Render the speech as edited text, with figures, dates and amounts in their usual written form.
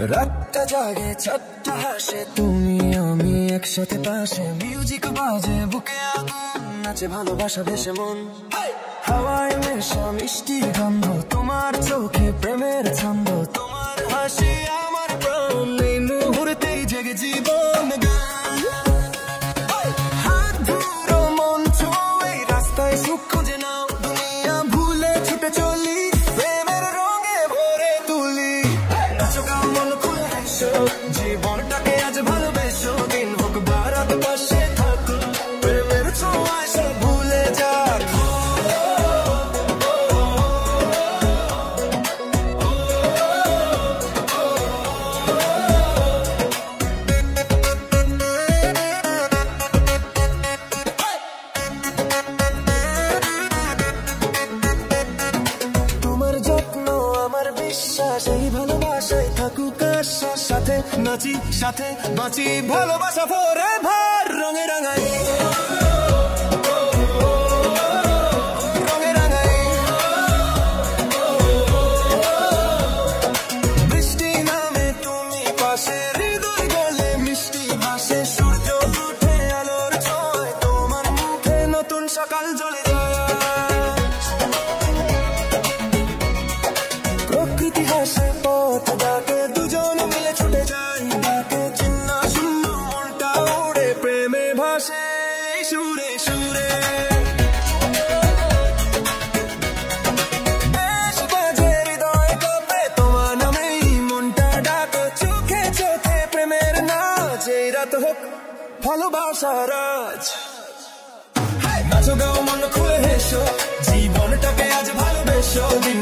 রাতটা জাগে চারটা হাসে তুমি আমি একসাথে পাশে মিউজিক বাজে বুকে আগুন নাচে ভালোবাসা ভেসে মন হাওয়ায় মেশা মিষ্টি গন্ধ তোমার চোখে প্রেমের ছন্দ তোমার হাসি আমার প্রাণ এই মুহূর্তেই জেগে জীবন গান হাত ধরো মন ছোঁয় রাস্তায় সুখ খুঁজে নাও দুনিয়া ভুলে ছুটে চলি প্রেমের রঙে ভরে তুলি নাচো গাও মন খুলে হেসো জীবনটাকে আজ ভালোবেসো দিন হোক বারাত পাশে থাকো প্রেমের ছোঁয়ায় সব ভুলে যাক তোমার যত্ন আমার বিশ্বাস এই ভালোবাসায় থাকুক আশ্বাস সাথে নাচি সাথে বাঁচি ভালোবাসা ফরএভার রঙে রাঙাই রঙে রাঙাই বৃষ্টি নামে তুমি পাশে হৃদয় গলে মিষ্টি ভাসে সূর্য উঠে আলোর ছোঁয়ায় তোমার মুখে নতুন সকাল জ্বলে যায় প্রকৃতি হাসে পথ ডাকে দুজন মিলে ছুটে যাই ডাকে চিন্ন শূন্য মনটা উড়ে প্রেমে ভাসে সুরে সুরে বেশ বাজে হৃদয় কাঁপে তোমার নামেই মনটা ডাকে চোখে চোখে প্রেমের নাচ এই রাত হোক ভালোবাসার আজ নাচো গাও মন খুলে হেসো জীবনটাকে আজ ভালোবেসো দিন